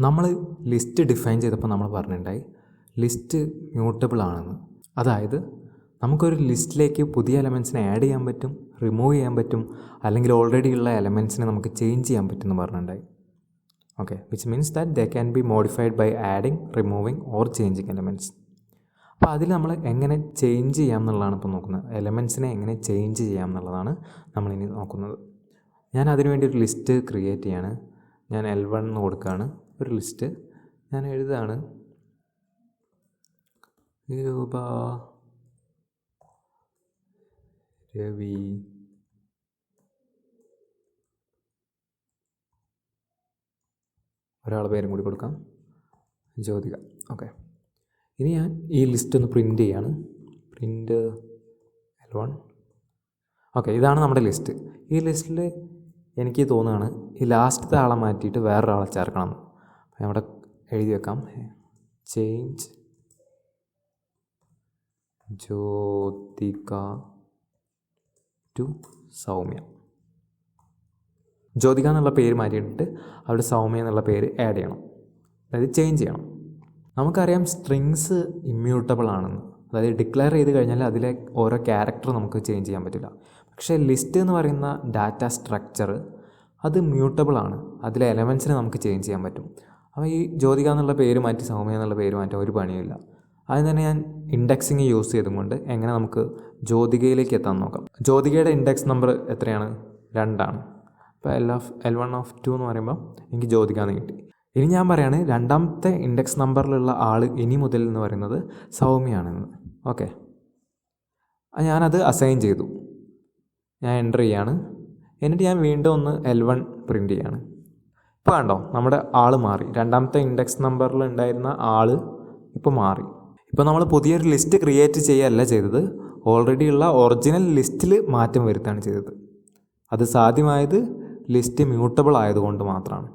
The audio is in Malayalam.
നമ്മൾ ലിസ്റ്റ് ഡിഫൈൻ ചെയ്തപ്പോൾ നമ്മൾ പറഞ്ഞിട്ടുണ്ടായി ലിസ്റ്റ് മ്യൂട്ടബിൾ ആണെന്ന്. അതായത് നമുക്കൊരു ലിസ്റ്റിലേക്ക് പുതിയ എലമെൻറ്റ്സിനെ ആഡ് ചെയ്യാൻ പറ്റും, റിമൂവ് ചെയ്യാൻ പറ്റും, അല്ലെങ്കിൽ ഓൾറെഡി ഉള്ള എലമെൻറ്റ്സിനെ നമുക്ക് ചേഞ്ച് ചെയ്യാൻ പറ്റുമെന്ന് പറഞ്ഞിട്ടുണ്ടായി. Okay, which means that they can be modified by adding, removing or changing elements. അപ്പോൾ അതിൽ നമ്മൾ എങ്ങനെ ചേഞ്ച് ചെയ്യാം എന്നുള്ളതാണ് ഇപ്പോൾ നോക്കുന്നത്. എലമെൻറ്റ്സിനെ എങ്ങനെ ചേഞ്ച് ചെയ്യാം എന്നുള്ളതാണ് നമ്മളിനി നോക്കുന്നത്. ഞാൻ അതിനുവേണ്ടി ഒരു ലിസ്റ്റ് ക്രിയേറ്റ് ചെയ്യാണ്. ഞാൻ L1 എന്ന് കൊടുക്കുകയാണ്. ഒരു ലിസ്റ്റ് ഞാൻ എഴുതുകയാണ്. രൂപ, രവി, ഒരാളുടെ പേരും കൂടി കൊടുക്കാം, ജ്യോതിക. ഓക്കെ, ഇനി ഞാൻ ഈ ലിസ്റ്റ് ഒന്ന് പ്രിൻ്റ് ചെയ്യാണ്. Print L1. ഓക്കെ, ഇതാണ് നമ്മുടെ ലിസ്റ്റ്. ഈ ലിസ്റ്റിൽ എനിക്ക് തോന്നുകയാണ് ഈ ലാസ്റ്റത്തെ ആളെ മാറ്റിയിട്ട് വേറൊരാളെ ചേർക്കണം. അപ്പം അവിടെ എഴുതി വെക്കാം, ചേഞ്ച് ജ്യോതിക ടു സൗമ്യ. ജ്യോതിക എന്നുള്ള പേര് മാറ്റിയിട്ട് അവിടെ സൗമ്യ എന്നുള്ള പേര് ആഡ് ചെയ്യണം, അതായത് ചേഞ്ച് ചെയ്യണം. നമുക്കറിയാം സ്ട്രിങ്സ് ഇമ്മ്യൂട്ടബിൾ ആണെന്ന്, അതായത് ഡിക്ലെയർ ചെയ്ത് കഴിഞ്ഞാൽ അതിലെ ഓരോ ക്യാരക്ടർ നമുക്ക് ചേഞ്ച് ചെയ്യാൻ പറ്റില്ല. പക്ഷേ ലിസ്റ്റ് എന്ന് പറയുന്ന ഡാറ്റ സ്ട്രക്ചർ അത് മ്യൂട്ടബിൾ ആണ്, അതിലെ എലമെൻറ്റ്സിനെ നമുക്ക് ചേഞ്ച് ചെയ്യാൻ പറ്റും. അപ്പോൾ ഈ ജ്യോതിക എന്നുള്ള പേര് മാറ്റി സൗമ്യ എന്നുള്ള പേര് മാറ്റാൻ ഒരു പണിയില്ല. അതിന് തന്നെ ഞാൻ ഇൻഡെക്സിങ് യൂസ് ചെയ്തുകൊണ്ട് എങ്ങനെ നമുക്ക് ജ്യോതികയിലേക്ക് എത്താൻ നോക്കാം. ജ്യോതികയുടെ ഇൻഡെക്സ് നമ്പർ എത്രയാണ്? 2 ആണ്. അപ്പോൾ L1 എന്ന് പറയുമ്പോൾ എനിക്ക് ജ്യോതിക എന്ന് കിട്ടി. ഇനി ഞാൻ പറയാണ് രണ്ടാമത്തെ ഇൻഡെക്സ് നമ്പറിലുള്ള ആൾ ഇനി മുതൽ എന്ന് പറയുന്നത് സൗമ്യയാണെന്ന്. ഓക്കെ, ഞാനത് അസൈൻ ചെയ്തു. ഞാൻ എൻ്റർ ചെയ്യാണ്. എന്നിട്ട് ഞാൻ വീണ്ടും ഒന്ന് L1 പ്രിൻ്റ് ചെയ്യാണ്. ഇപ്പോൾ കണ്ടോ, നമ്മുടെ ആൾ മാറി. രണ്ടാമത്തെ ഇൻഡെക്സ് നമ്പറിൽ ഉണ്ടായിരുന്ന ആൾ ഇപ്പോൾ മാറി. ഇപ്പോൾ നമ്മൾ പുതിയൊരു ലിസ്റ്റ് ക്രിയേറ്റ് ചെയ്യുകയല്ല ചെയ്തത്, ഓൾറെഡി ഉള്ള ഒറിജിനൽ ലിസ്റ്റിൽ മാറ്റം വരുത്തുകയാണ് ചെയ്തത്. അത് സാധ്യമായത് ലിസ്റ്റ് മ്യൂട്ടബിൾ ആയതുകൊണ്ട് മാത്രമാണ്.